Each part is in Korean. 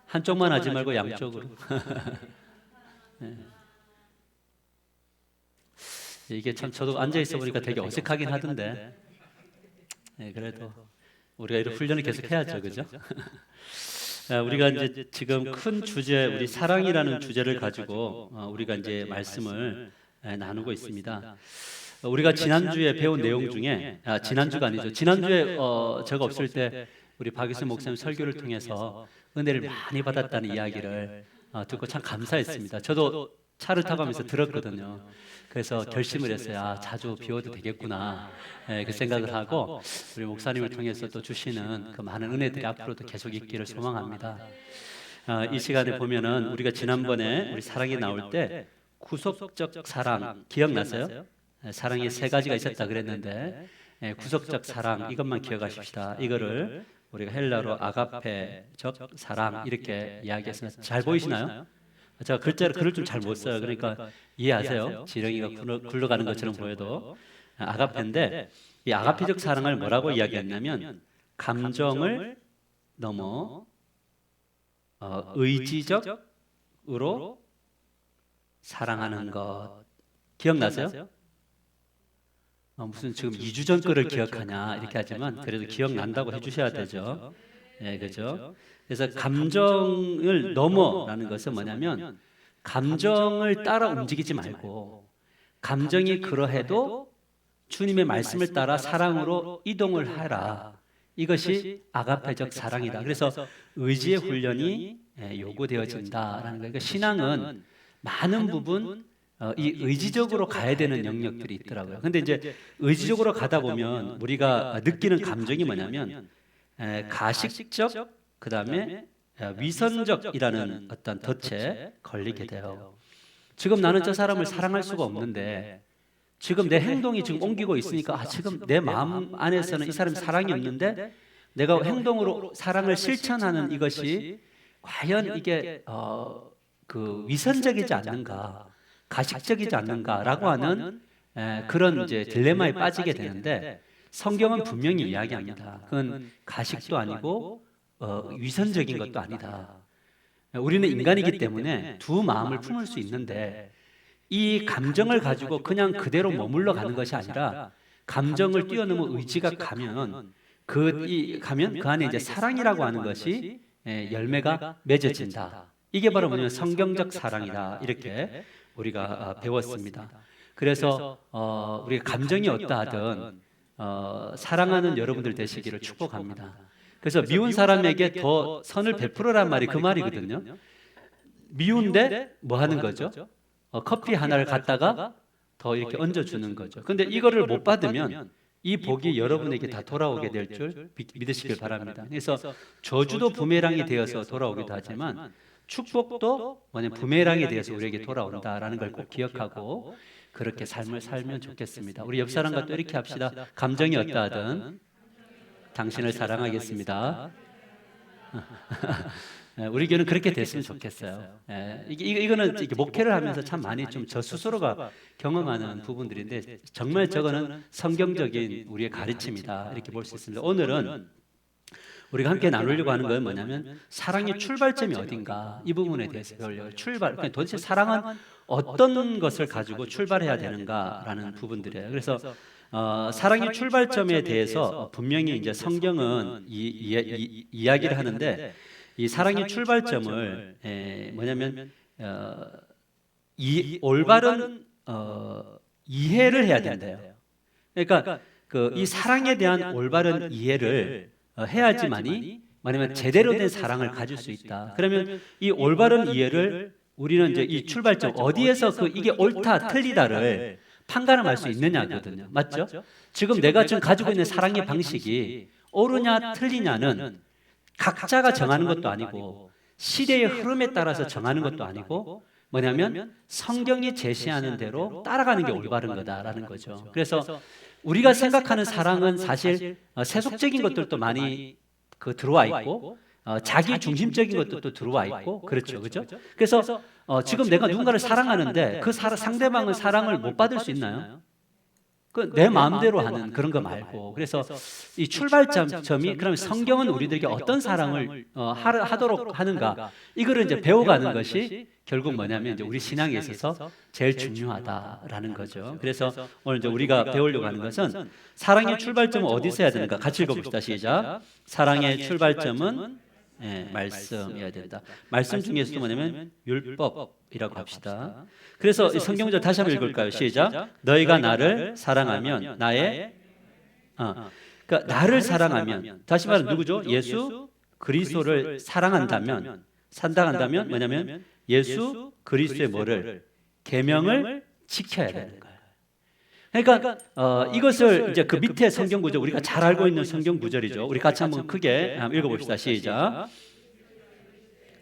한쪽만 하지 말고 양쪽으로. 네. 이게 참 저도 앉아 있어 보니까 되게 어색하긴 하던데. 네, 그래도 우리가 이런 훈련을 계속 해야죠, 그죠? 우리가 이제 지금 큰 주제, 우리 사랑이라는 주제를 가지고 우리가 이제 말씀을 나누고 있습니다. 우리가 지난주에 배운 내용 중에, 지난주가 아니죠. 지난주에 제가 없을 때 우리 박유수 목사님 설교를 통해서 은혜를 많이 받았다는 이야기를 듣고 참 감사했습니다. 저도 차를 타고 가면서 들었거든요. 그래서 결심을 했어요. 자주 비워도 되겠구나. 그 생각을 하고 우리 목사님을 통해서 또 주시는 그 많은 은혜들이 앞으로도 계속 있기를 소망합니다. 이 시간에 보면은 우리가 지난번에 우리 사랑이 나올 때 구속적 사랑 기억나세요? 사랑이 세 가지가 있었다 그랬는데 구속적 사랑 이것만 기억하십시다. 이거를 우리가 헬라로 아가페적 사랑 이렇게 이야기해서 잘 보이시나요? 제가 글을 좀 잘 못 써요. 그러니까 이해하세요? 지렁이가 굴러가는 것처럼 보여도 아가페인데 이 아가페적 사랑을 뭐라고 이야기했냐면 감정을 넘어 의지적으로 사랑하는 것. 기억나세요? 무슨 지금 2주 전 거를 기억하냐 이렇게 하지만 그래도 기억난다고 해주셔야 되죠. 네, 그죠? 그래서 감정을 넘어라는 것은 뭐냐면 감정을 따라 움직이지 말고 감정이 그러해도 주님의 말씀을 따라 사랑으로 이동을 하라. 이것이 아가페적 사랑이다. 그래서 의지의 훈련이 요구되어진다라는 거예요. 그러니까 신앙은 많은 부분 이 의지적으로 가야 되는 영역들이 있더라고요. 근데 이제 의지적으로 가다 보면 우리가 느끼는 감정이 뭐냐면 가식적, 그 다음에 위선적이라는 어떤 덫에 걸리게 돼요. 지금 나는 저 사람을 사랑할 수가 없는데 지금 내 행동이 지금 옮기고 있으니까 지금 내 마음 안에서는 이 사람이 사랑이 없는데 내가 행동으로 사랑을 실천하는 이것이 과연 이게 그 위선적이지 않는가, 가식적이지 않는가라고 하는 그런 이제 딜레마에 빠지게 되는데 성경은 분명히 이야기합니다. 그건 가식도 아니고 위선적인 것도 아니다. 우리는 인간이기 때문에 두 마음을 품을 수 있는데 이 감정을 가지고 그냥 그대로 머물러 가는 것이 아니라 감정을 뛰어넘어 의지가 가면 그 안에 이제 사랑이라고 하는 것이 열매가 맺어진다. 이게 바로 뭐냐면 성경적 사랑이다. 이렇게 우리가 배웠습니다. 그래서 우리가 감정이 어떠하든 사랑하는 여러분들 되시기를 축복합니다. 그래서 미운 사람에게 더 선을 베풀어란 말이 그 말이거든요. 미운데 뭐 하는 거죠? 커피 하나를 갖다가 더 이렇게 얹어주는 거죠. 근데 이거를 못 받으면 이 복이 여러분에게 다 돌아오게 될 줄 믿으시길 바랍니다. 그래서 저주도 부메랑이 되어서 돌아오기도 하지만 축복도 부메랑이 되어서 우리에게 돌아온다라는 걸 꼭 기억하고 그렇게 삶을 살면 좋겠습니다. 우리 옆 사람과 또 이렇게 합시다. 감정이 어떠하든 당신을 사랑하겠습니다. 우리 교회는 그렇게 됐으면 좋겠어요. 이거는 목회를 하면서 참 많이 좀 저 스스로가 경험하는 부분들인데 정말 저거는 성경적인 우리의 가르침이다 이렇게 볼 수 있습니다. 오늘은 우리가 함께 나누려고 하는 건 뭐냐면 사랑의 출발점이 어딘가 이 부분에 대해서 배우려고 그러니까 도대체 사랑은 어떤 것을 가지고 출발해야 되는가라는 부분들이에요. 그래서 사랑의 출발점에 대해서 분명히 이제 성경은 이야기를 하는데 이 사랑의 출발점을 뭐냐면 올바른 이해를 해야 된대요. 그러니까 이 사랑에 대한 올바른 이해를 해야지만이 뭐냐면 제대로 된 사랑을 가질 수 있다. 그러면 이 올바른 이해를 우리는 이제 이 출발점 어디에서 이게 옳다 틀리다를 판가름할 수 있느냐거든요. 맞죠? 지금 내가 지금 가지고 있는 사랑의 방식이 옳으냐 틀리냐는 각자가 정하는 것도 아니고 시대의 흐름에 따라서 정하는 것도 아니고 뭐냐면 성경이 제시하는 대로 따라가는 게 올바른 거다라는 거죠. 그래서 우리가 생각하는 사랑은 사실 세속적인 것들도 많이 들어와 있고 자기 중심적인 것도 들어와 있고 그렇죠. 그래서 지금 내가 누군가를 사랑하는데 그 상대방은 사랑을 못 받을 수 있나요? 그 내 마음대로 하는 그런 거 말고, 그래서 이 출발점이 그러면 성경은 우리들에게 어떤 사랑을 하도록 하는가, 이거를 이제 배워가는 것이 결국 뭐냐면 이제 우리 신앙에 있어서 제일 중요하다라는 거죠. 그래서 오늘 이제 우리가 배우려고 하는 것은 사랑의 출발점은 어디서 해야 되는가, 같이 읽어봅시다. 시작. 사랑의 출발점은 말씀이어야 된다. 말씀 중에서도 뭐냐면 율법이라고 합시다. 그래서 이 성경절 다시 한번 읽을까요? 시작. 너희가 나를 사랑하면 나의 그러니까 나를 사랑하면, 다시 말하면 누구죠? 예수 그리스도를 사랑한다면, 산다한다면 뭐냐면 예수 그리스도의 뭐를? 계명을 지켜야 되는 거예요. 그러니까 이것을 이제 그 밑에 성경 구절, 우리가 잘 알고 있는 성경 구절이죠. 우리 같이 한번 크게 한번 읽어봅시다. 시작.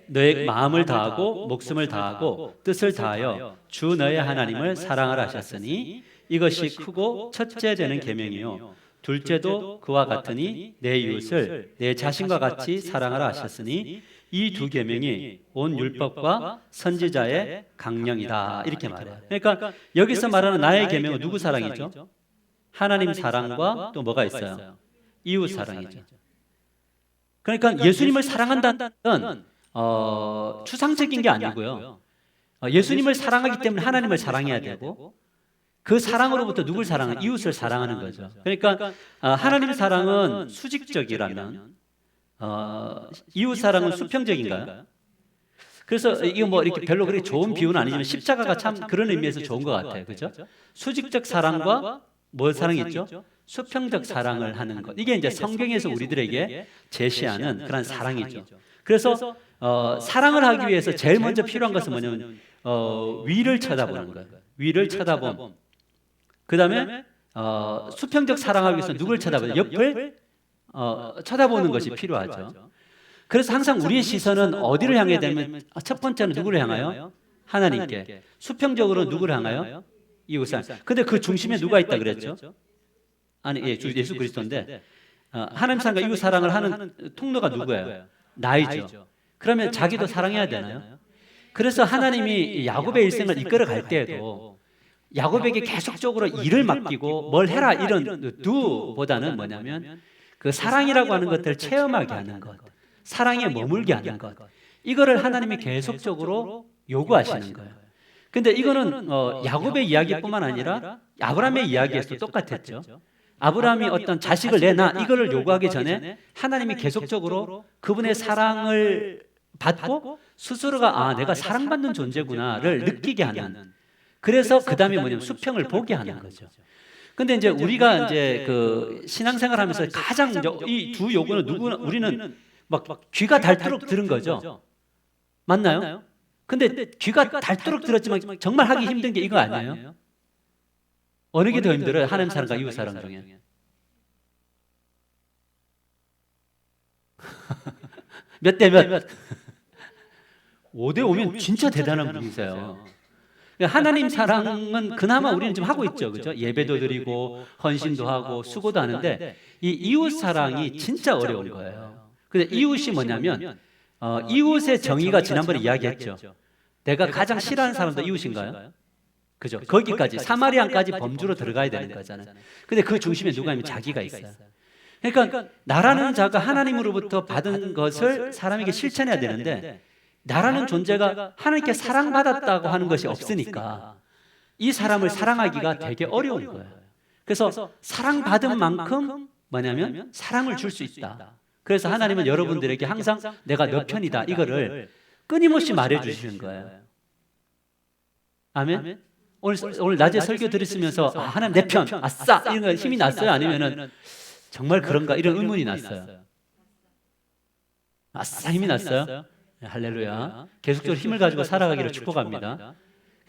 너의 마음을 다하고 목숨을 다하고 뜻을 다하여 주 너의 하나님을 사랑하라 하셨으니 이것이 크고 첫째 되는 계명이요 둘째도 그와 같으니 내 이웃을 내 자신과 같이 사랑하라 하셨으니 이 두 계명이 온 율법과 선지자의 강령이다, 이렇게 말해요. 그러니까 여기서 말하는 나의 계명은 누구 사랑이죠? 하나님 사랑과 또 뭐가 있어요? 이웃 사랑이죠. 그러니까 예수님을 사랑한다는 추상적인 게 아니고요. 예수님을 사랑하기 때문에 하나님을 사랑해야 되고, 그 사랑으로부터 누굴 사랑하는? 이웃을 사랑하는 거죠. 그러니까 하나님 사랑은 수직적이라면 이웃 사랑은 수평적인가요? 그래서 이거 뭐 이렇게 별로 그렇게 좋은 비유는 아니지만 십자가가 참 그런 의미에서 좋은 것 같아요. 그죠? 수직적 사랑과 뭘 사랑했죠? 수평적 사랑을 하는 것. 이게 이제 성경에서 우리들에게 제시하는 그런 사랑이죠. 그래서 사랑을 하기 위해서 제일 먼저 필요한 것은 뭐냐면 위를 쳐다보는 거예요. 위를 쳐다봄. 그 다음에 수평적 사랑하기 위해서 누굴 쳐다보냐? 옆을 쳐다보는 것이 필요하죠. 그래서 항상 우리의 시선은 어디를 향해야 되면, 첫 번째는 누구를 향하여? 하나님께. 수평적으로 누구를 향하여? 이웃을. 근데 그 중심에 누가 있다 그랬죠? 아니, 예수 그리스도인데 하나님 사랑과 이웃 사랑을 하는 통로가 누구예요? 나이죠. 그러면 자기도 사랑해야 되나요? 그래서 하나님이 야곱의 일생을 이끌어 갈 때에도 야곱에게 계속적으로 일을 맡기고 뭘 해라 이런 do보다는 뭐냐면 그 사랑이라고 하는 것들을 체험하게 하는 것, 사랑에 머물게 하는 것, 이거를 하나님이 계속적으로 요구하시는 거예요. 근데 이거는 야곱의 이야기뿐만 아니라 아브라함의 이야기에서도 똑같았죠. 아브라함이 어떤 자식을 내놔 이거를 요구하기 전에 하나님이 계속적으로 그분의 사랑을 받고 스스로가 내가 사랑받는 존재구나를 느끼게 하는, 그래서 그 다음에 뭐냐면 수평을 보게 하는 거죠. 근데 이제 우리가 이제 그 신앙생활 하면서 가장 이 두 요구는 우리는 막 귀가 닳도록 들은 거죠. 맞나요? 근데 귀가 닳도록 들었지만 정말 하기 힘든 게 이거 아니에요? 어느 게 더 힘들어요? 하나님 사랑과 이웃 사랑 중에. 몇 대 몇? 5대 5면 진짜 대단한 분이세요. 하나님 사랑은 그나마 우리는 좀 하고 있죠. 그죠? 예배도 드리고 헌신도 하고 수고도 하는데 이 이웃 사랑이 진짜 어려운 거예요. 근데 이웃이 뭐냐면 이웃의 정의가 지난번에 이야기했죠. 내가 가장 싫어하는 사람도 이웃인가요? 그죠? 거기까지 사마리안까지 범주로 들어가야 되는 거잖아요. 근데 그 중심에 누가 있냐면 자기가 있어요. 그러니까 나라는 자가 하나님으로부터 받은 것을 사람에게 실천해야 되는데 나라는 존재가 하나님께 사랑받았다고 하는 것이 없으니까 이 사람을 사랑하기가 되게 어려운 거예요. 그래서 사랑받은 만큼 뭐냐면 사랑을 줄 수 있다. 그래서 하나님은 여러분들에게 항상 내가 너 편이다 이거를 끊임없이 말해주시는 거예요. 아멘? 오늘 낮에 설교 들으시면서 하나님 내 편, 아싸 이런 거 힘이 났어요? 아니면은 정말 그런가 이런 의문이 났어요? 아싸 힘이 났어요? 할렐루야. 계속적으로 힘을 가지고 살아가기를 축복합니다.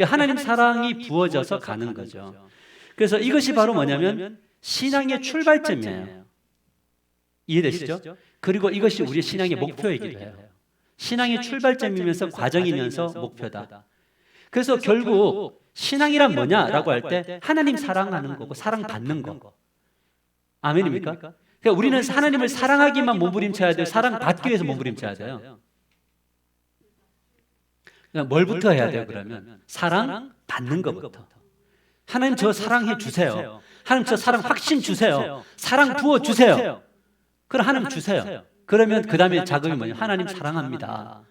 하나님 사랑이 부어져서 가는 거죠. 그래서 이것이 바로 뭐냐면 신앙의 출발점이에요. 이해되시죠? 그리고 이것이 우리의 신앙의 목표이기도 해요. 신앙의 출발점이면서 과정이면서 목표다. 그래서 결국 신앙이란 뭐냐라고 할 때 하나님 사랑하는 거고 사랑받는 거. 아멘입니까? 그러니까 우리는 하나님을 사랑하기만 몸부림쳐야 돼요? 사랑받기 위해서 몸부림쳐야 돼요? 뭘부터 해야 돼요? 그러면 사랑 받는 것부터. 하나님 저 사랑해 주세요. 하나님 저 사랑 확신 주세요. 사랑 부어 주세요. 그럼 하나님 주세요. 그러면 그 다음에 작업이 뭐냐? 하나님 사랑합니다.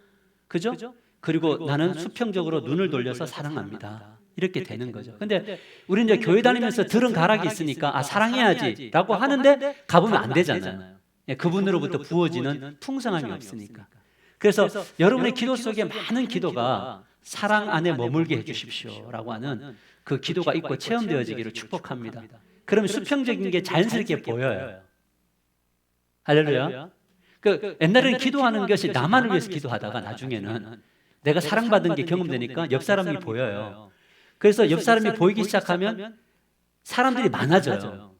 그죠? 그리고 나는 수평적으로 눈을 돌려서 사랑합니다. 이렇게 되는 거죠. 근데 우리 이제 교회 다니면서 들은 가락이 있으니까 사랑해야지 라고 하는데 가보면 안 되잖아요. 그분으로부터 부어지는 풍성함이 없으니까. 그래서 여러분의 기도 속에 많은 기도가 사랑 안에 머물게 해주십시오 라고 하는 그 기도가 있고 체험되어지기를 축복합니다. 그러면 수평적인 게 자연스럽게 보여요. 할렐루야. 옛날에는 기도하는 것이 나만을 위해서 기도하다가 나중에는 내가 사랑받은 게 경험되니까 옆 사람이 보여요. 그래서 옆 사람이 보이기 시작하면 사람들이 많아져요.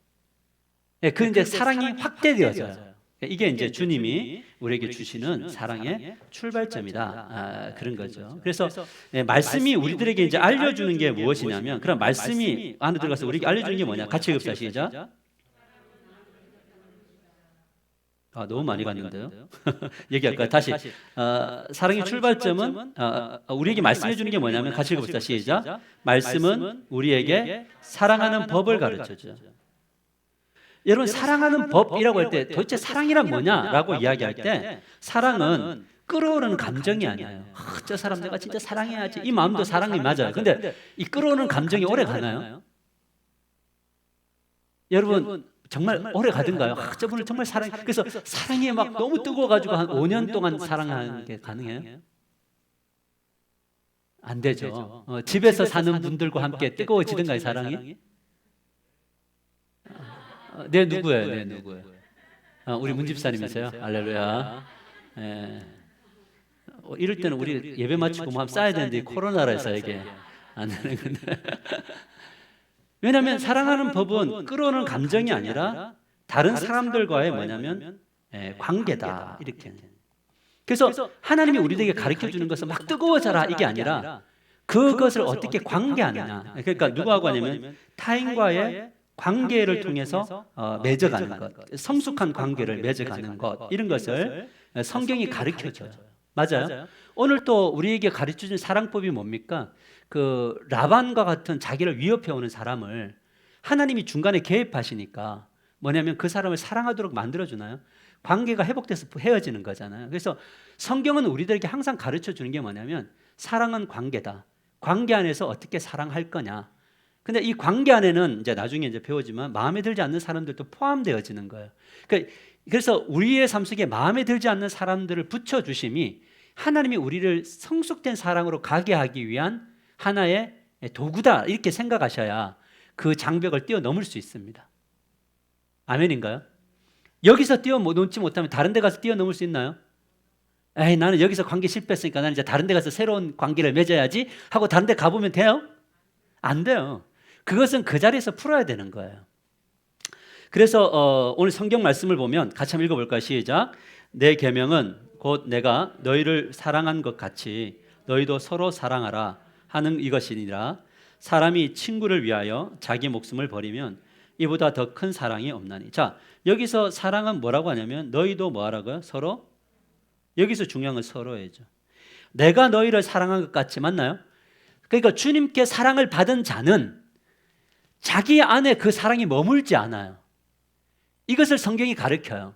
그 이제 사랑이 확대되어져요. 이게 이제 주님이 우리에게 주시는 사랑의 출발점이다. 그런 거죠. 그래서 말씀이 우리들에게 이제 알려주는 게 무엇이냐면, 그럼 말씀이 안에 들어가서 우리에게 알려주는 게 뭐냐? 같이 읽읍시다. 시작. 너무 많이 갔는데요. 얘기할까요? 다시. 사랑의 출발점은 우리에게 말씀해 주는 게 뭐냐면, 같이 읽읍시다. 시작. 말씀은 우리에게 사랑하는 법을 가르쳐줘요. 여러분, 사랑하는 법이라고 할 때 도대체 사랑이란 뭐냐라고 이야기할 때, 사랑은 끌어오르는 감정이 아니에요. 저 사람 내가 진짜 사랑해야지, 이 마음도 사랑이 맞아요. 근데 이 끌어오르는 감정이 오래 가나요? 여러분 정말 오래 가든가요? 저분을 정말 사랑해. 그래서 사랑이 막 너무 뜨거워가지고 한 5년 동안 사랑하는 게 가능해요? 안 되죠. 집에서 사는 분들과 함께 뜨거워지든가요, 사랑이? 네, 누구예요? 네, 누구예요? 우리 문집사님이세요? 할렐루야. 이럴 때는 우리 예배 마치고 뭐 쌓아야 되는데 코로나라서 이게 안 되는 건데. 왜냐하면 사랑하는 법은 끌어오는 감정이 아니라 다른 사람들과의 뭐냐면 관계다, 이렇게. 그래서 하나님이 우리에게 가르쳐 주는 것은 막 뜨거워져라 이게 아니라 그것을 어떻게 관계하느냐. 그러니까 누구하고 하냐면 타인과의 관계를 통해서 맺어가는 것, 성숙한 관계를 맺어가는 것, 이런 것을 성경이 가르쳐줘요. 맞아요? 오늘 또 우리에게 가르쳐준 사랑법이 뭡니까? 그 라반과 같은 자기를 위협해오는 사람을 하나님이 중간에 개입하시니까 뭐냐면 그 사람을 사랑하도록 만들어주나요? 관계가 회복돼서 헤어지는 거잖아요. 그래서 성경은 우리들에게 항상 가르쳐주는 게 뭐냐면, 사랑은 관계다. 관계 안에서 어떻게 사랑할 거냐. 근데 이 관계 안에는 이제 나중에 이제 배우지만 마음에 들지 않는 사람들도 포함되어지는 거예요. 그래서 우리의 삶 속에 마음에 들지 않는 사람들을 붙여주심이 하나님이 우리를 성숙된 사랑으로 가게 하기 위한 하나의 도구다, 이렇게 생각하셔야 그 장벽을 뛰어넘을 수 있습니다. 아멘인가요? 여기서 뛰어넘지 못하면 다른 데 가서 뛰어넘을 수 있나요? 나는 여기서 관계 실패했으니까 나는 이제 다른 데 가서 새로운 관계를 맺어야지 하고 다른 데 가보면 돼요? 안 돼요. 그것은 그 자리에서 풀어야 되는 거예요. 그래서 오늘 성경 말씀을 보면 같이 한번 읽어볼까요? 시작. 내 계명은 곧 내가 너희를 사랑한 것 같이 너희도 서로 사랑하라 하는 이것이니라. 사람이 친구를 위하여 자기 목숨을 버리면 이보다 더 큰 사랑이 없나니. 자, 여기서 사랑은 뭐라고 하냐면 너희도 뭐 하라고요? 서로. 여기서 중요한 건 서로예죠. 내가 너희를 사랑한 것 같이, 맞나요? 그러니까 주님께 사랑을 받은 자는 자기 안에 그 사랑이 머물지 않아요. 이것을 성경이 가르쳐요.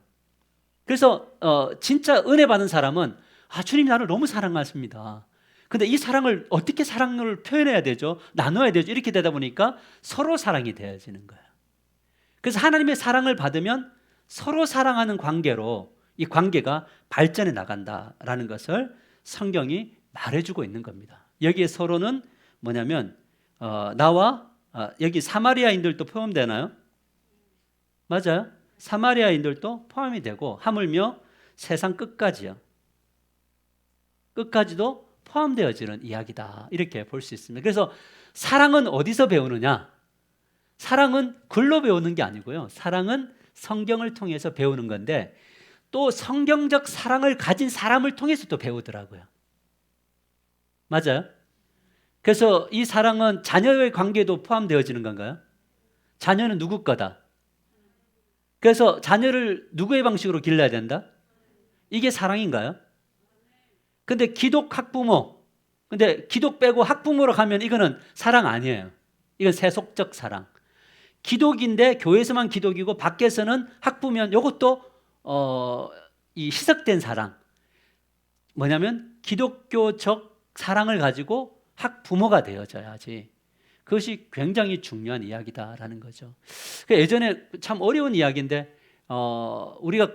그래서 진짜 은혜 받은 사람은 주님이 나를 너무 사랑하십니다. 근데 이 사랑을 어떻게 사랑을 표현해야 되죠? 나눠야 되죠? 이렇게 되다 보니까 서로 사랑이 되어지는 거예요. 그래서 하나님의 사랑을 받으면 서로 사랑하는 관계로 이 관계가 발전해 나간다라는 것을 성경이 말해주고 있는 겁니다. 여기에 서로는 뭐냐면 나와 여기 사마리아인들도 포함되나요? 맞아요. 사마리아인들도 포함이 되고 하물며 세상 끝까지요. 끝까지도 포함되어지는 이야기다, 이렇게 볼 수 있습니다. 그래서 사랑은 어디서 배우느냐? 사랑은 글로 배우는 게 아니고요. 사랑은 성경을 통해서 배우는 건데 또 성경적 사랑을 가진 사람을 통해서 또 배우더라고요. 맞아요? 그래서 이 사랑은 자녀의 관계도 포함되어지는 건가요? 자녀는 누구 거다? 그래서 자녀를 누구의 방식으로 길러야 된다? 이게 사랑인가요? 근데 기독 학부모, 근데 기독 빼고 학부모로 가면 이거는 사랑 아니에요. 이건 세속적 사랑. 기독인데 교회에서만 기독이고 밖에서는 학부면 이것도 이 희석된 사랑, 뭐냐면 기독교적 사랑을 가지고 학부모가 되어져야지. 그것이 굉장히 중요한 이야기다라는 거죠. 예전에 참 어려운 이야기인데 우리가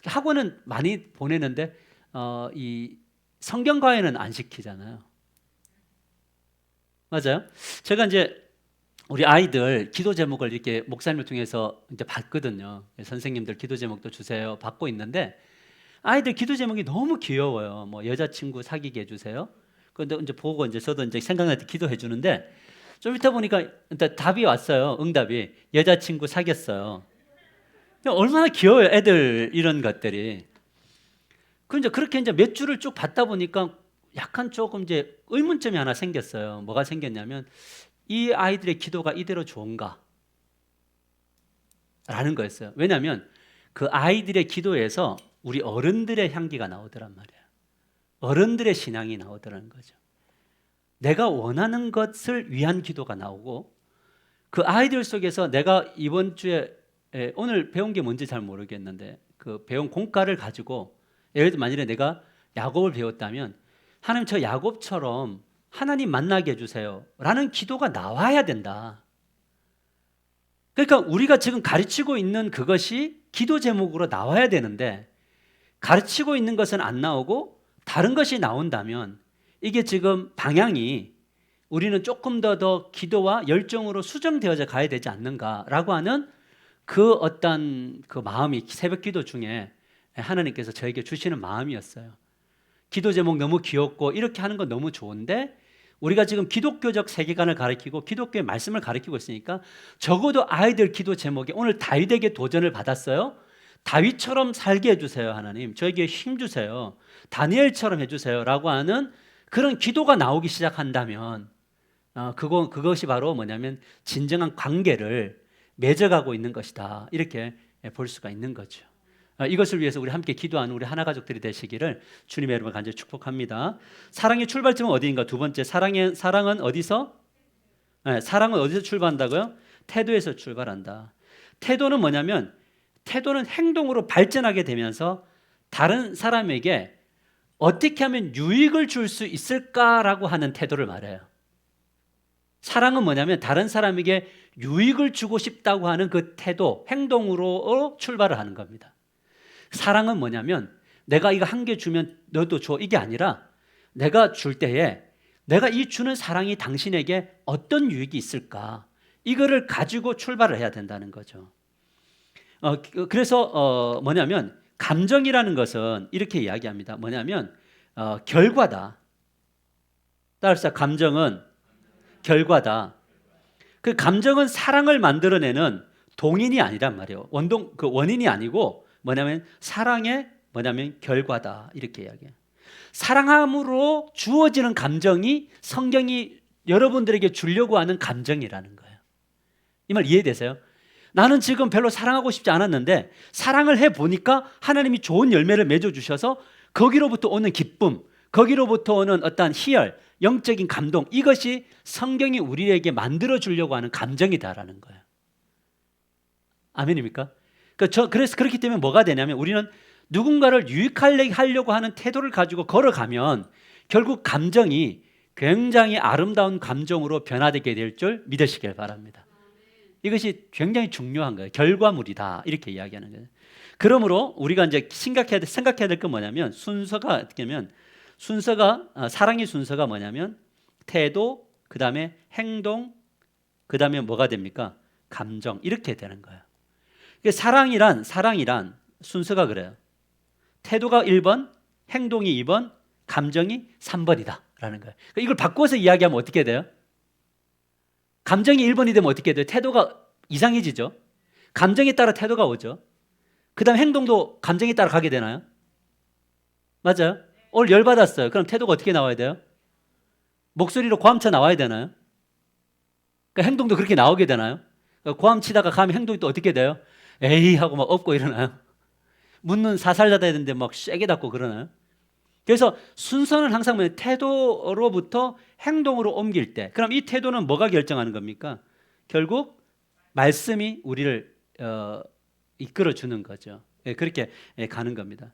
학원은 많이 보내는데 이 성경 과외는 안 시키잖아요. 맞아요? 제가 이제 우리 아이들 기도 제목을 이렇게 목사님을 통해서 이제 받거든요. 선생님들 기도 제목도 주세요. 받고 있는데 아이들 기도 제목이 너무 귀여워요. 뭐 여자친구 사귀게 해주세요. 그런데 이제 보고 이제 저도 이제 생각날 때 기도해 주는데 좀 이따 보니까 일단 답이 왔어요. 응답이 여자친구 사귀었어요. 얼마나 귀여워요, 애들 이런 것들이. 그런데 그렇게 이제 몇 줄을 쭉 받다 보니까 약간 조금 이제 의문점이 하나 생겼어요. 뭐가 생겼냐면 이 아이들의 기도가 이대로 좋은가? 라는 거였어요. 왜냐하면 그 아이들의 기도에서 우리 어른들의 향기가 나오더란 말이에요. 어른들의 신앙이 나오더라는 거죠. 내가 원하는 것을 위한 기도가 나오고 그 아이들 속에서 내가 이번 주에 오늘 배운 게 뭔지 잘 모르겠는데 그 배운 공과를 가지고 예를 들어 만일에 내가 야곱을 배웠다면 하나님 저 야곱처럼 하나님 만나게 해주세요 라는 기도가 나와야 된다. 그러니까 우리가 지금 가르치고 있는 그것이 기도 제목으로 나와야 되는데 가르치고 있는 것은 안 나오고 다른 것이 나온다면 이게 지금 방향이 우리는 조금 더 기도와 열정으로 수정되어져 가야 되지 않는가라고 하는 그 어떤 그 마음이 새벽 기도 중에 하나님께서 저에게 주시는 마음이었어요. 기도 제목 너무 귀엽고 이렇게 하는 건 너무 좋은데 우리가 지금 기독교적 세계관을 가르치고 기독교의 말씀을 가르치고 있으니까 적어도 아이들 기도 제목에 오늘 다윗에게 도전을 받았어요. 다윗처럼 살게 해주세요 하나님. 저에게 힘 주세요. 다니엘처럼 해주세요 라고 하는 그런 기도가 나오기 시작한다면 그것이 바로 뭐냐면 진정한 관계를 맺어가고 있는 것이다. 이렇게 볼 수가 있는 거죠. 이것을 위해서 우리 함께 기도하는 우리 하나 가족들이 되시기를 주님의 이름으로 간절히 축복합니다. 사랑의 출발점은 어디인가? 두 번째, 사랑은 어디서? 사랑은 어디서 출발한다고요? 태도에서 출발한다. 태도는 뭐냐면 태도는 행동으로 발전하게 되면서 다른 사람에게 어떻게 하면 유익을 줄 수 있을까라고 하는 태도를 말해요. 사랑은 뭐냐면 다른 사람에게 유익을 주고 싶다고 하는 그 태도, 행동으로 출발을 하는 겁니다. 사랑은 뭐냐면 내가 이거 한 개 주면 너도 줘 이게 아니라 내가 줄 때에 내가 이 주는 사랑이 당신에게 어떤 유익이 있을까 이거를 가지고 출발을 해야 된다는 거죠. 그래서 뭐냐면 감정이라는 것은 이렇게 이야기합니다. 뭐냐면 결과다. 따라서 감정은 결과다. 그 감정은 사랑을 만들어내는 동인이 아니란 말이에요. 원인이 아니고 뭐냐면 사랑의 결과다 이렇게 이야기해요. 사랑함으로 주어지는 감정이 성경이 여러분들에게 주려고 하는 감정이라는 거예요. 이 말 이해되세요? 나는 지금 별로 사랑하고 싶지 않았는데 사랑을 해보니까 하나님이 좋은 열매를 맺어주셔서 거기로부터 오는 기쁨, 거기로부터 오는 어떤 희열, 영적인 감동, 이것이 성경이 우리에게 만들어주려고 하는 감정이다라는 거예요. 아멘입니까? 그래서 그렇기 때문에 뭐가 되냐면 우리는 누군가를 유익하게 하려고 하는 태도를 가지고 걸어가면 결국 감정이 굉장히 아름다운 감정으로 변화되게 될 줄 믿으시길 바랍니다. 이것이 굉장히 중요한 거예요. 결과물이다 이렇게 이야기하는 거예요. 그러므로 우리가 이제 생각해야 될 건 뭐냐면 사랑의 순서가 뭐냐면 태도, 그 다음에 행동, 그 다음에 뭐가 됩니까? 감정 이렇게 되는 거예요. 사랑이란 순서가 그래요. 태도가 1번, 행동이 2번, 감정이 3번이다 라는 거예요. 이걸 바꿔서 이야기하면 어떻게 돼요? 감정이 1번이 되면 어떻게 돼요? 태도가 이상해지죠. 감정에 따라 태도가 오죠. 그 다음 행동도 감정에 따라 가게 되나요? 맞아요. 오늘 열받았어요. 그럼 태도가 어떻게 나와야 돼요? 목소리로 고함쳐 나와야 되나요? 그러니까 행동도 그렇게 나오게 되나요? 그러니까 고함치다가 가면 행동이 또 어떻게 돼요? 에이 하고 막 엎고 일어나요. 묻는 사살 닫아야 되는데 막 세게 닫고 그러나요? 그래서 순서는 항상 뭐예요? 태도로부터 행동으로 옮길 때, 그럼 이 태도는 뭐가 결정하는 겁니까? 결국 말씀이 우리를 이끌어 주는 거죠. 그렇게 가는 겁니다.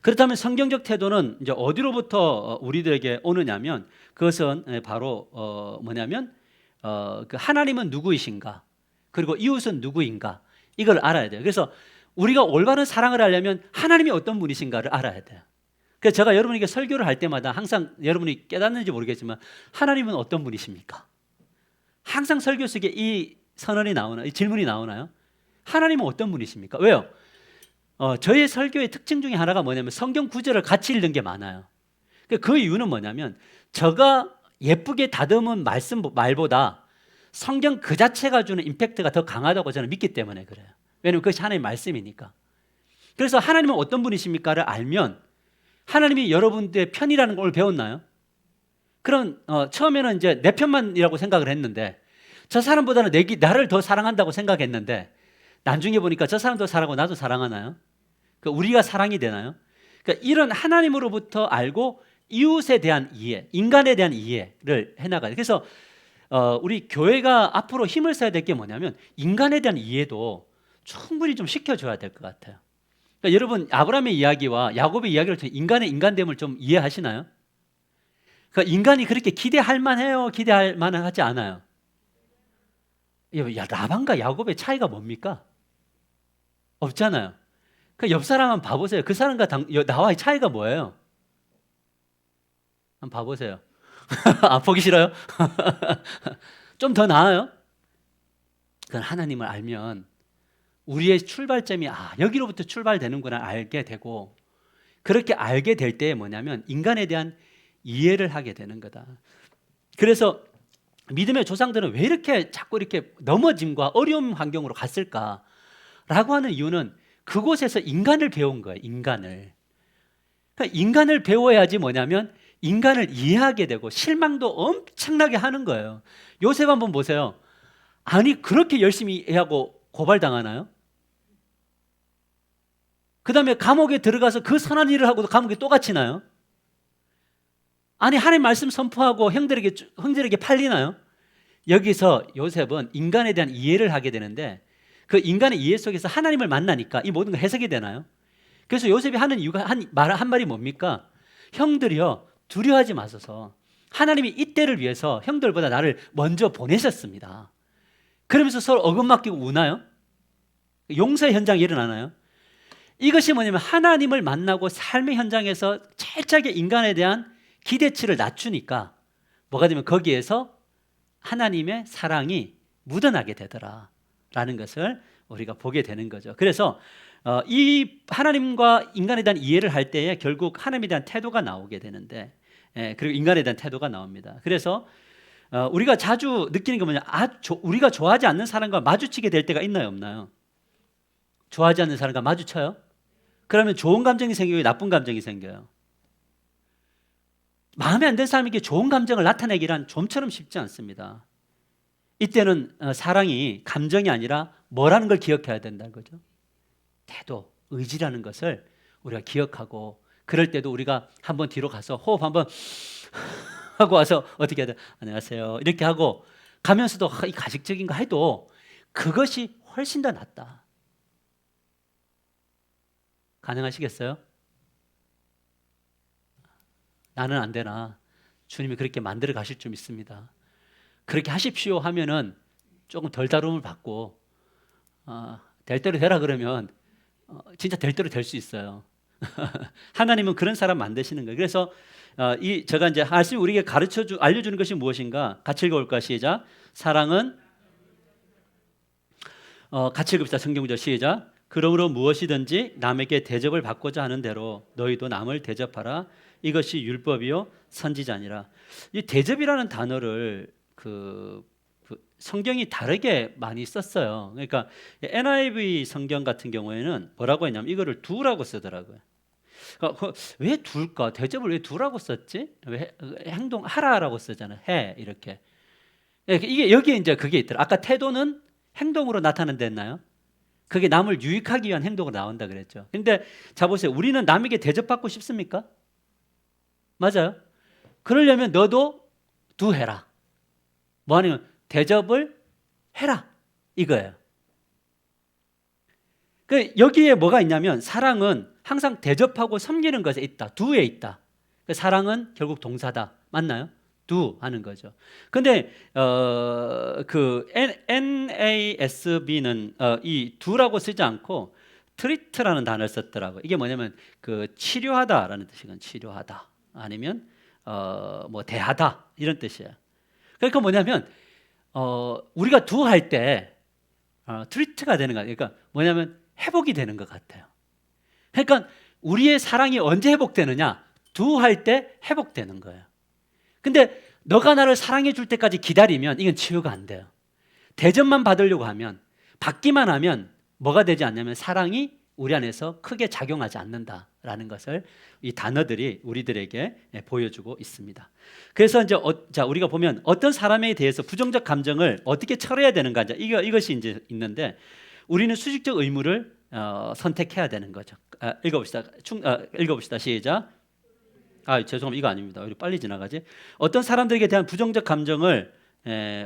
그렇다면 성경적 태도는 이제 어디로부터 우리들에게 오느냐면 그것은 바로 뭐냐면 그 하나님은 누구이신가, 그리고 이웃은 누구인가, 이걸 알아야 돼요. 그래서 우리가 올바른 사랑을 하려면 하나님이 어떤 분이신가를 알아야 돼요. 그래서 제가 여러분에게 설교를 할 때마다 항상 여러분이 깨닫는지 모르겠지만 하나님은 어떤 분이십니까? 항상 설교 속에 이 선언이 나오나요? 이 질문이 나오나요? 하나님은 어떤 분이십니까? 왜요? 저의 설교의 특징 중에 하나가 뭐냐면 성경 구절을 같이 읽는 게 많아요. 그 이유는 뭐냐면 제가 예쁘게 다듬은 말보다 성경 그 자체가 주는 임팩트가 더 강하다고 저는 믿기 때문에 그래요. 왜냐하면 그것이 하나님의 말씀이니까. 그래서 하나님은 어떤 분이십니까를 알면 하나님이 여러분들의 편이라는 걸 배웠나요? 그럼 처음에는 이제 내 편만이라고 생각을 했는데 저 사람보다는 나를 더 사랑한다고 생각했는데 나중에 보니까 저 사람도 사랑하고 나도 사랑하나요? 우리가 사랑이 되나요? 그러니까 이런 하나님으로부터 알고 이웃에 대한 이해, 인간에 대한 이해를 해나가요. 그래서 우리 교회가 앞으로 힘을 써야 될 게 뭐냐면 인간에 대한 이해도 충분히 좀 시켜줘야 될 것 같아요. 그러니까 여러분 아브라함의 이야기와 야곱의 이야기를 통해 인간의 인간됨을 좀 이해하시나요? 그러니까 인간이 그렇게 기대할 만해요? 기대할 만하지 않아요? 라반과 야곱의 차이가 뭡니까? 없잖아요. 그 옆 사람 한번 봐보세요. 그 사람과 나와의 차이가 뭐예요? 한번 봐보세요. 보기 싫어요? 좀 더 나아요? 그건 하나님을 알면 우리의 출발점이 여기로부터 출발되는구나 알게 되고, 그렇게 알게 될 때 뭐냐면 인간에 대한 이해를 하게 되는 거다. 그래서 믿음의 조상들은 왜 이렇게 자꾸 이렇게 넘어짐과 어려운 환경으로 갔을까라고 하는 이유는 그곳에서 인간을 배운 거예요. 인간을. 그러니까 인간을 배워야지 뭐냐면 인간을 이해하게 되고 실망도 엄청나게 하는 거예요. 요셉 한번 보세요. 아니 그렇게 열심히 하고 고발당하나요? 그 다음에 감옥에 들어가서 그 선한 일을 하고도 감옥에 또 갇히나요? 아니 하나님 말씀 선포하고 형들에게 팔리나요? 여기서 요셉은 인간에 대한 이해를 하게 되는데 그 인간의 이해 속에서 하나님을 만나니까 이 모든 거 해석이 되나요? 그래서 요셉이 하는 이유가 한 말이 뭡니까? 형들이요 두려워하지 마소서, 하나님이 이때를 위해서 형들보다 나를 먼저 보내셨습니다. 그러면서 서로 어긋맞기고 우나요? 용서의 현장이 일어나나요? 이것이 뭐냐면 하나님을 만나고 삶의 현장에서 철저하게 인간에 대한 기대치를 낮추니까 뭐가 되면 거기에서 하나님의 사랑이 묻어나게 되더라라는 것을 우리가 보게 되는 거죠. 그래서 이 하나님과 인간에 대한 이해를 할 때에 결국 하나님에 대한 태도가 나오게 되는데, 그리고 인간에 대한 태도가 나옵니다. 그래서 우리가 자주 느끼는 게 뭐냐, 우리가 좋아하지 않는 사람과 마주치게 될 때가 있나요, 없나요? 좋아하지 않는 사람과 마주쳐요? 그러면 좋은 감정이 생기고 나쁜 감정이 생겨요. 마음에 안 드는 사람에게 좋은 감정을 나타내기란 좀처럼 쉽지 않습니다. 이때는 사랑이 감정이 아니라 뭐라는 걸 기억해야 된다는 거죠. 태도, 의지라는 것을 우리가 기억하고, 그럴 때도 우리가 한번 뒤로 가서 호흡 한번 하고 와서 어떻게 해야 돼? 안녕하세요 이렇게 하고 가면서도 이 가식적인 거 해도 그것이 훨씬 더 낫다. 가능하시겠어요? 나는 안 되나? 주님이 그렇게 만들어 가실 줄 믿습니다. 그렇게 하십시오 하면은 조금 덜 다룸을 받고 될 대로 되라 그러면 진짜 될 대로 될 수 있어요. 하나님은 그런 사람 만드시는 거예요. 그래서 제가 이제 말씀이 우리에게 알려주는 것이 무엇인가? 같이 읽어볼까? 시작. 사랑은 같이 읽읍시다. 성경구절 시작. 그러므로 무엇이든지 남에게 대접을 받고자 하는 대로 너희도 남을 대접하라. 이것이 율법이요 선지자니라. 이 대접이라는 단어를 성경이 다르게 많이 썼어요. 그러니까 NIV 성경 같은 경우에는 뭐라고 했냐면 이거를 두라고 쓰더라고요. 왜 둘까? 대접을 왜 두라고 썼지? 왜 행동하라라고 쓰잖아요. 해 이렇게. 이게 여기에 이제 그게 있더라. 아까 태도는 행동으로 나타낸댔나요? 그게 남을 유익하기 위한 행동으로 나온다 그랬죠. 근데 자 보세요. 우리는 남에게 대접받고 싶습니까? 맞아요. 그러려면 너도 두해라. 뭐 아니면 대접을 해라. 이거예요. 그 여기에 뭐가 있냐면 사랑은 항상 대접하고 섬기는 것에 있다. do에 있다. 사랑은 결국 동사다. 맞나요? do 하는 거죠. 근데 그 NASB는 이 do라고 쓰지 않고 treat라는 단어를 썼더라고. 이게 뭐냐면 그 치료하다라는 뜻이건 치료하다. 아니면 뭐 대하다 이런 뜻이에요. 그러니까 뭐냐면 우리가 do 할 때 treat가 되는 거예요. 그러니까 뭐냐면 회복이 되는 것 같아요. 그러니까 우리의 사랑이 언제 회복되느냐? do 할 때 회복되는 거예요. 근데 너가 나를 사랑해 줄 때까지 기다리면 이건 치유가 안 돼요. 대접만 받으려고 하면, 받기만 하면 뭐가 되지 않냐면 사랑이 우리 안에서 크게 작용하지 않는다라는 것을 이 단어들이 우리들에게 보여주고 있습니다. 그래서 이제 자 우리가 보면 어떤 사람에 대해서 부정적 감정을 어떻게 처리해야 되는가, 이것이 이제 있는데 우리는 수직적 의무를 선택해야 되는 거죠. 읽어봅시다. 시작. 죄송합니다. 이거 아닙니다. 우리 빨리 지나가지. 어떤 사람들에게 대한 부정적 감정을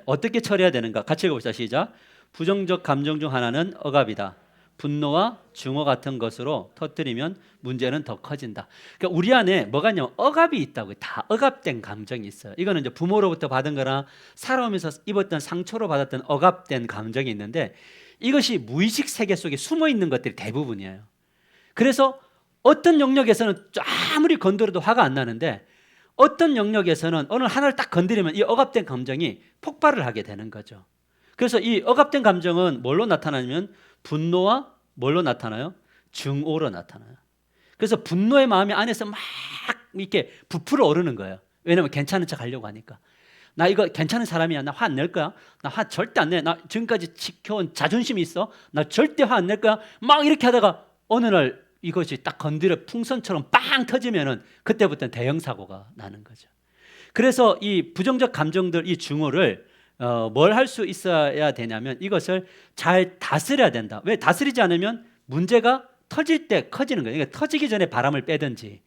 어떻게 처리해야 되는가? 같이 읽어봅시다. 시작. 부정적 감정 중 하나는 억압이다. 분노와 증오 같은 것으로 터뜨리면 문제는 더 커진다. 그러니까 우리 안에 뭐가 있냐면 억압이 있다고. 다 억압된 감정이 있어요. 이거는 이제 부모로부터 받은 거나 살아오면서 입었던 상처로 받았던 억압된 감정이 있는데 이것이 무의식 세계 속에 숨어 있는 것들이 대부분이에요. 그래서 어떤 영역에서는 아무리 건드려도 화가 안 나는데 어떤 영역에서는 어느 하나를 딱 건드리면 이 억압된 감정이 폭발을 하게 되는 거죠. 그래서 이 억압된 감정은 뭘로 나타나냐면 분노와 뭘로 나타나요? 증오로 나타나요. 그래서 분노의 마음이 안에서 막 이렇게 부풀어 오르는 거예요. 왜냐하면 괜찮은 척 하려고 하니까. 나 이거 괜찮은 사람이야. 나 화 안 낼 거야. 나 화 절대 안 내. 나 지금까지 지켜온 자존심이 있어. 나 절대 화 안 낼 거야. 막 이렇게 하다가 어느 날 이것이 딱 건드려 풍선처럼 빵 터지면은 그때부터는 대형 사고가 나는 거죠. 그래서 이 부정적 감정들, 이 증오를 뭘 할 수 있어야 되냐면 이것을 잘 다스려야 된다. 왜? 다스리지 않으면 문제가 터질 때 커지는 거예요. 그러니까 터지기 전에 바람을 빼든지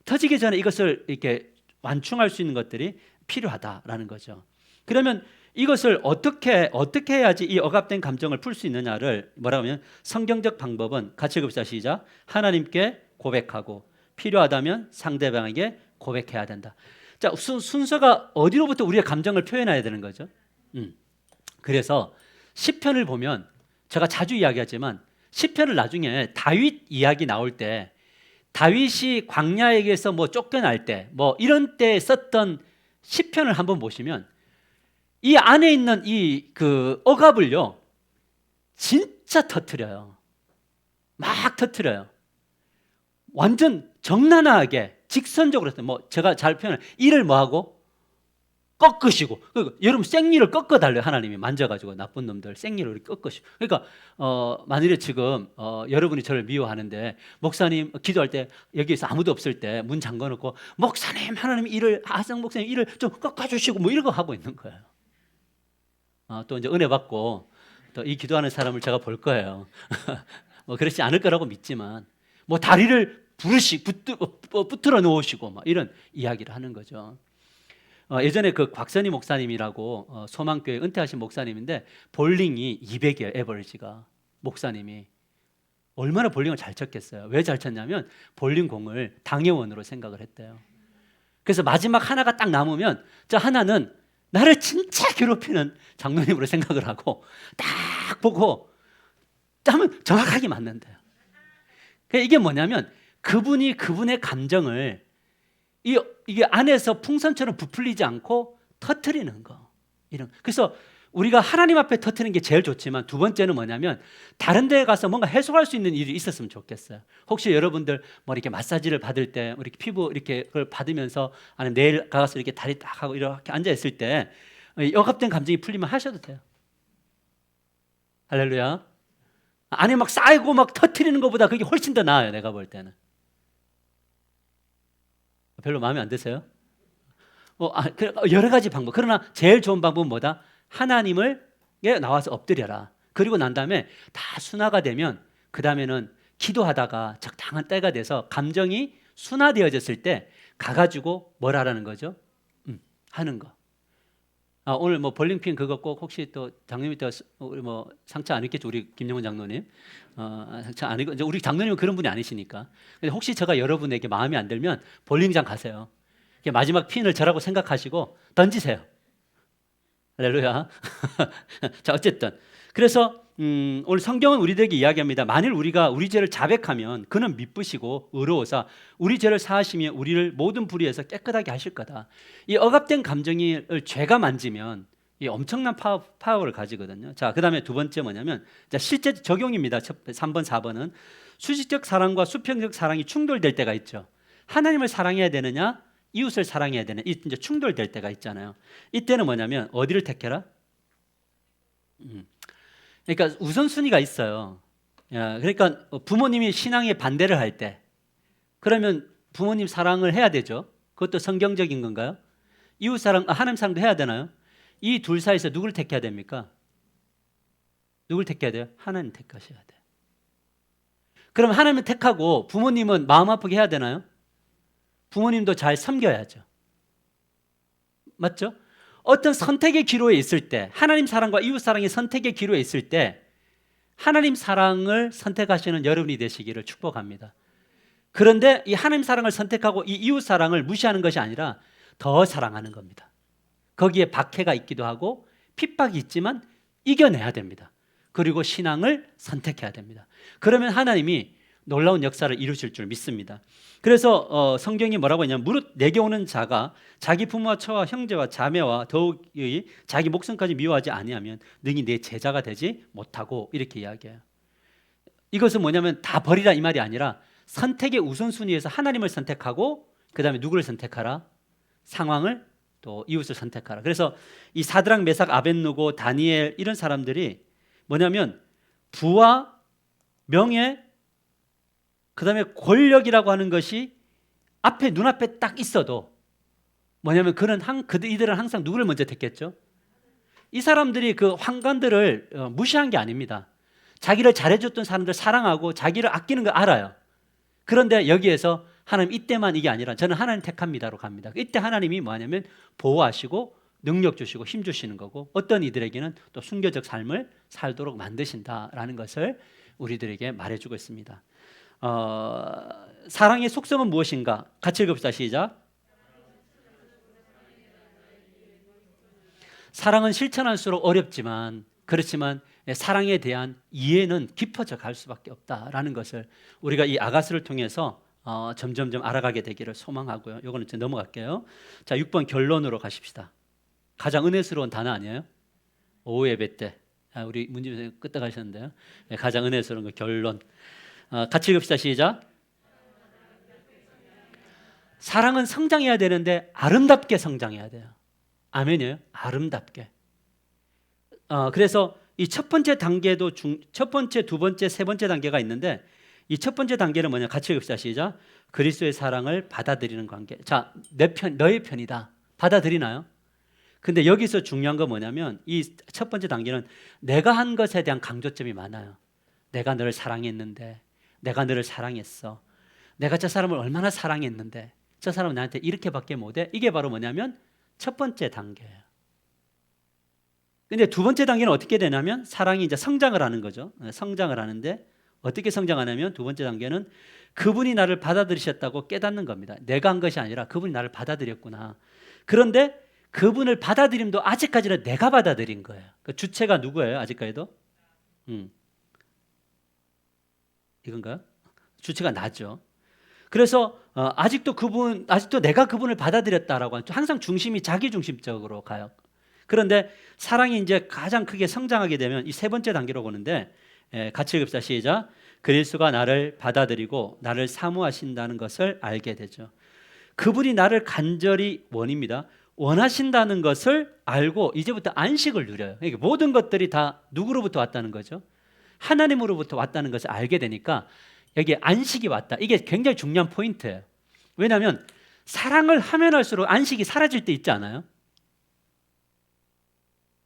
터지기 전에 이것을 이렇게 완충할 수 있는 것들이 필요하다라는 거죠. 그러면 이것을 어떻게 해야지 이 억압된 감정을 풀 수 있느냐를 뭐라고 하면 성경적 방법은 같이 읽읍시다. 시작. 하나님께 고백하고 필요하다면 상대방에게 고백해야 된다. 자, 순서가 어디로부터 우리의 감정을 표현해야 되는 거죠? 그래서 시편을 보면 제가 자주 이야기하지만 시편을 나중에 다윗 이야기 나올 때 다윗이 광야에게서 뭐 쫓겨날 때 뭐 이런 때 썼던 시편을 한번 보시면 이 안에 있는 이 그 억압을요 진짜 터뜨려요. 막 터뜨려요. 완전 정난하게 직선적으로 뭐 제가 잘 표현해 이를 뭐하고 꺾으시고, 그러니까 여러분 생리를 꺾어달래요. 하나님이 만져가지고 나쁜 놈들 생리를 이렇게 꺾으시고. 그러니까 만일에 지금 여러분이 저를 미워하는데 목사님 기도할 때 여기에서 아무도 없을 때 문 잠궈놓고 목사님 하나님 이를 하성 목사님 이를 좀 꺾어주시고 뭐 이런 거 하고 있는 거예요. 또 이제 은혜 받고 또 이 기도하는 사람을 제가 볼 거예요. 뭐 그렇지 않을 거라고 믿지만 뭐 다리를 붙들어 놓으시고 막 이런 이야기를 하는 거죠. 예전에 그 곽선희 목사님이라고 소망교회 은퇴하신 목사님인데 볼링이 200이에요. 에버리지가. 목사님이 얼마나 볼링을 잘 쳤겠어요. 왜 잘 쳤냐면 볼링 공을 당회원으로 생각을 했대요. 그래서 마지막 하나가 딱 남으면 저 하나는 나를 진짜 괴롭히는 장로님으로 생각을 하고 딱 보고 하면 정확하게 맞는데요. 이게 뭐냐면 그분이 그분의 감정을 이게 안에서 풍선처럼 부풀리지 않고 터트리는 거. 그래서 우리가 하나님 앞에 터트리는 게 제일 좋지만 두 번째는 뭐냐면 다른 데에 가서 뭔가 해소할 수 있는 일이 있었으면 좋겠어요. 혹시 여러분들 뭐 이렇게 마사지를 받을 때 이렇게 피부 이렇게 그걸 받으면서 아니면 내일 가서 이렇게 다리 딱 하고 이렇게 앉아 있을 때 억압된 감정이 풀리면 하셔도 돼요. 할렐루야. 안에 막 쌓이고 막 터트리는 것보다 그게 훨씬 더 나아요. 내가 볼 때는. 별로 마음에 안 드세요? 여러 가지 방법. 그러나 제일 좋은 방법은 뭐다? 하나님을 나와서 엎드려라. 그리고 난 다음에 다 순화가 되면 그 다음에는 기도하다가 적당한 때가 돼서 감정이 순화되어졌을 때 가가지고 뭘 하라는 거죠? 하는 거. 오늘 뭐 볼링핀 그거 꼭 혹시 또 장로님 때 우리 뭐 상처 안 입겠죠, 우리 김영훈 장로님. 상처 안 입고, 이제 우리 장로님은 그런 분이 아니시니까. 근데 혹시 제가 여러분에게 마음에 안 들면 볼링장 가세요. 마지막 핀을 저라고 생각하시고 던지세요. 할렐루야. 자, 어쨌든 그래서 오늘 성경은 우리들에게 이야기합니다. 만일 우리가 우리 죄를 자백하면 그는 미쁘시고 의로워서 우리 죄를 사하시며 우리를 모든 불의에서 깨끗하게 하실 거다. 이 억압된 감정을 죄가 만지면 이 엄청난 파워를 가지거든요. 자, 그다음에 두 번째 뭐냐면, 자, 실제 적용입니다. 3번, 4번은 수식적 사랑과 수평적 사랑이 충돌될 때가 있죠. 하나님을 사랑해야 되느냐, 이웃을 사랑해야 되느냐, 이제 충돌될 때가 있잖아요. 이때는 뭐냐면 어디를 택해라? 그러니까 우선순위가 있어요. 그러니까 부모님이 신앙에 반대를 할 때, 그러면 부모님 사랑을 해야 되죠. 그것도 성경적인 건가요? 이웃 사랑, 하나님 사랑도 해야 되나요? 이 둘 사이에서 누구를 택해야 됩니까? 누굴 택해야 돼요? 하나님 택하셔야 돼요. 그럼 하나님을 택하고 부모님은 마음 아프게 해야 되나요? 부모님도 잘 섬겨야죠. 맞죠? 어떤 선택의 기로에 있을 때, 하나님 사랑과 이웃 사랑의 선택의 기로에 있을 때 하나님 사랑을 선택하시는 여러분이 되시기를 축복합니다. 그런데 이 하나님 사랑을 선택하고 이 이웃 사랑을 무시하는 것이 아니라 더 사랑하는 겁니다. 거기에 박해가 있기도 하고 핍박이 있지만 이겨내야 됩니다. 그리고 신앙을 선택해야 됩니다. 그러면 하나님이 놀라운 역사를 이루실 줄 믿습니다. 그래서 성경이 뭐라고 했냐면, 무릇 내게 오는 자가 자기 부모와 처와 형제와 자매와 더욱이 자기 목숨까지 미워하지 아니하면 능히 내 제자가 되지 못하고, 이렇게 이야기해요. 이것은 뭐냐면 다 버리라 이 말이 아니라 선택의 우선순위에서 하나님을 선택하고 그 다음에 누구를 선택하라? 상황을, 또 이웃을 선택하라. 그래서 이 사드락 메삭 아벳느고 다니엘 이런 사람들이 뭐냐면 부와 명예, 그 다음에 권력이라고 하는 것이 앞에 눈앞에 딱 있어도 뭐냐면 이들은 항상 누구를 먼저 택했죠? 이 사람들이 그 환관들을 무시한 게 아닙니다. 자기를 잘해줬던 사람들 사랑하고 자기를 아끼는 걸 알아요. 그런데 여기에서 하나님 이때만 이게 아니라 저는 하나님 택합니다로 갑니다. 이때 하나님이 뭐냐면 보호하시고 능력 주시고 힘 주시는 거고, 어떤 이들에게는 또 순교적 삶을 살도록 만드신다라는 것을 우리들에게 말해주고 있습니다. 사랑의 속성은 무엇인가? 같이 읽읍시다. 시작. 사랑은 실천할수록 어렵지만, 그렇지만 사랑에 대한 이해는 깊어져 갈 수밖에 없다라는 것을 우리가 이 아가스를 통해서 점점점 알아가게 되기를 소망하고요. 이거는 이제 넘어갈게요. 자, 6번 결론으로 가십시다. 가장 은혜스러운 단어 아니에요? 오후 예배 때 우리 문지민 선생님 끄떡 하셨는데요. 가장 은혜스러운 거 결론. 같이 읽읍시다. 시작. 사랑은 성장해야 되는데 아름답게 성장해야 돼요. 아멘이에요. 아름답게. 그래서 이 첫 번째 단계도 첫 번째, 두 번째, 세 번째 단계가 있는데, 이 첫 번째 단계는 뭐냐? 같이 읽읍시다. 시작. 그리스도의 사랑을 받아들이는 관계. 자, 너의 편이다. 받아들이나요? 근데 여기서 중요한 건 뭐냐면, 이 첫 번째 단계는 내가 한 것에 대한 강조점이 많아요. 내가 너를 사랑했는데, 내가 너를 사랑했어. 내가 저 사람을 얼마나 사랑했는데 저 사람은 나한테 이렇게밖에 못해. 이게 바로 뭐냐면 첫 번째 단계예요. 근데 두 번째 단계는 어떻게 되냐면 사랑이 이제 성장을 하는 거죠. 성장을 하는데 어떻게 성장하냐면 두 번째 단계는 그분이 나를 받아들이셨다고 깨닫는 겁니다. 내가 한 것이 아니라 그분이 나를 받아들였구나. 그런데 그분을 받아들임도 아직까지는 내가 받아들인 거예요. 그 주체가 누구예요? 아직까지도? 이건가요? 주체가 나죠. 그래서 아직도 내가 그분을 받아들였다라고 하죠. 항상 중심이 자기 중심적으로 가요. 그런데 사랑이 이제 가장 크게 성장하게 되면 이 세 번째 단계로 보는데, 같이 읽읍시다. 시작. 그리스도가 나를 받아들이고 나를 사모하신다는 것을 알게 되죠. 그분이 나를 간절히 원하신다는 것을 알고 이제부터 안식을 누려요. 그러니까 모든 것들이 다 누구로부터 왔다는 거죠? 하나님으로부터 왔다는 것을 알게 되니까 여기에 안식이 왔다. 이게 굉장히 중요한 포인트예요. 왜냐하면 사랑을 하면 할수록 안식이 사라질 때 있지 않아요?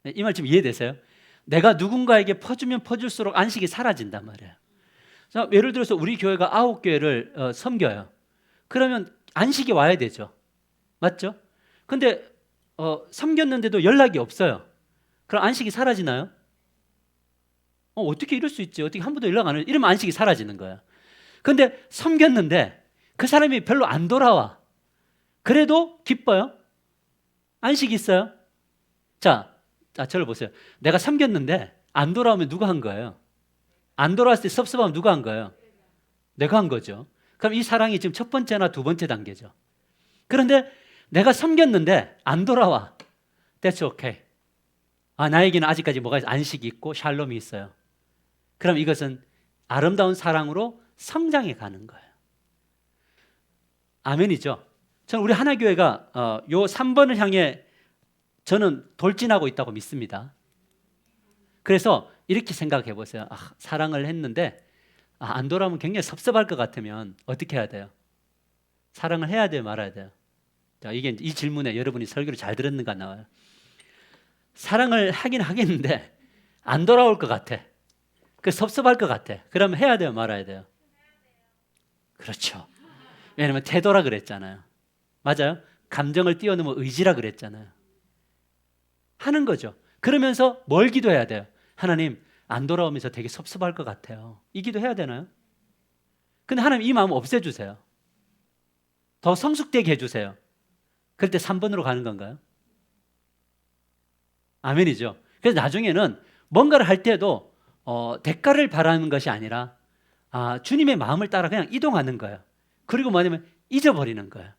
이 말 좀 이해되세요? 내가 누군가에게 퍼주면 퍼줄수록 안식이 사라진단 말이에요. 자, 예를 들어서 우리 교회가 9교회를 섬겨요. 그러면 안식이 와야 되죠. 맞죠? 근데 섬겼는데도 연락이 없어요. 그럼 안식이 사라지나요? 어떻게 이럴 수 있지? 어떻게 한 번도 연락 안 해요? 이러면 안식이 사라지는 거예요. 근데 섬겼는데 그 사람이 별로 안 돌아와. 그래도 기뻐요? 안식이 있어요? 자, 저를 보세요. 내가 섬겼는데 안 돌아오면 누가 한 거예요? 안 돌아왔을 때 섭섭하면 누가 한 거예요? 내가 한 거죠. 그럼 이 사랑이 지금 첫 번째나 두 번째 단계죠. 그런데 내가 섬겼는데 안 돌아와. That's okay. 나에게는 아직까지 뭐가 있어? 안식이 있고 샬롬이 있어요. 그럼 이것은 아름다운 사랑으로 성장해 가는 거예요. 아멘이죠. 저는 우리 하나교회가 요 3번을 향해 저는 돌진하고 있다고 믿습니다. 그래서 이렇게 생각해 보세요. 사랑을 했는데 안 돌아오면 굉장히 섭섭할 것 같으면 어떻게 해야 돼요? 사랑을 해야 돼요, 말아야 돼요? 자, 이게 이 질문에 여러분이 설교를 잘 들었는가 나와요. 사랑을 하긴 하겠는데 안 돌아올 것 같아. 그 섭섭할 것 같아. 그러면 해야 돼요, 말아야 돼요? 그렇죠. 왜냐하면 태도라 그랬잖아요. 맞아요? 감정을 뛰어넘어 의지라 그랬잖아요. 하는 거죠. 그러면서 뭘 기도해야 돼요? 하나님, 안 돌아오면서 되게 섭섭할 것 같아요. 이 기도 해야 되나요? 근데 하나님 이 마음 없애주세요. 더 성숙되게 해주세요. 그럴 때 3번으로 가는 건가요? 아멘이죠. 그래서 나중에는 뭔가를 할 때도 대가를 바라는 것이 아니라 주님의 마음을 따라 그냥 이동하는 거예요. 그리고 뭐냐면 잊어버리는 거예요.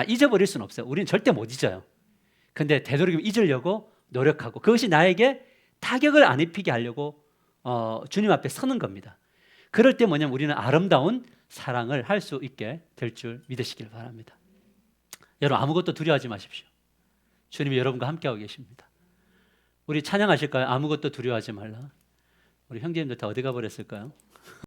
잊어버릴 수는 없어요. 우리는 절대 못 잊어요. 근데 되도록이면 잊으려고 노력하고 그것이 나에게 타격을 안 입히게 하려고 주님 앞에 서는 겁니다. 그럴 때 뭐냐면 우리는 아름다운 사랑을 할 수 있게 될 줄 믿으시길 바랍니다. 여러분 아무것도 두려워하지 마십시오. 주님이 여러분과 함께하고 계십니다. 우리 찬양하실까요? 아무것도 두려워하지 말라. 우리 형제님들 다 어디 가버렸을까요?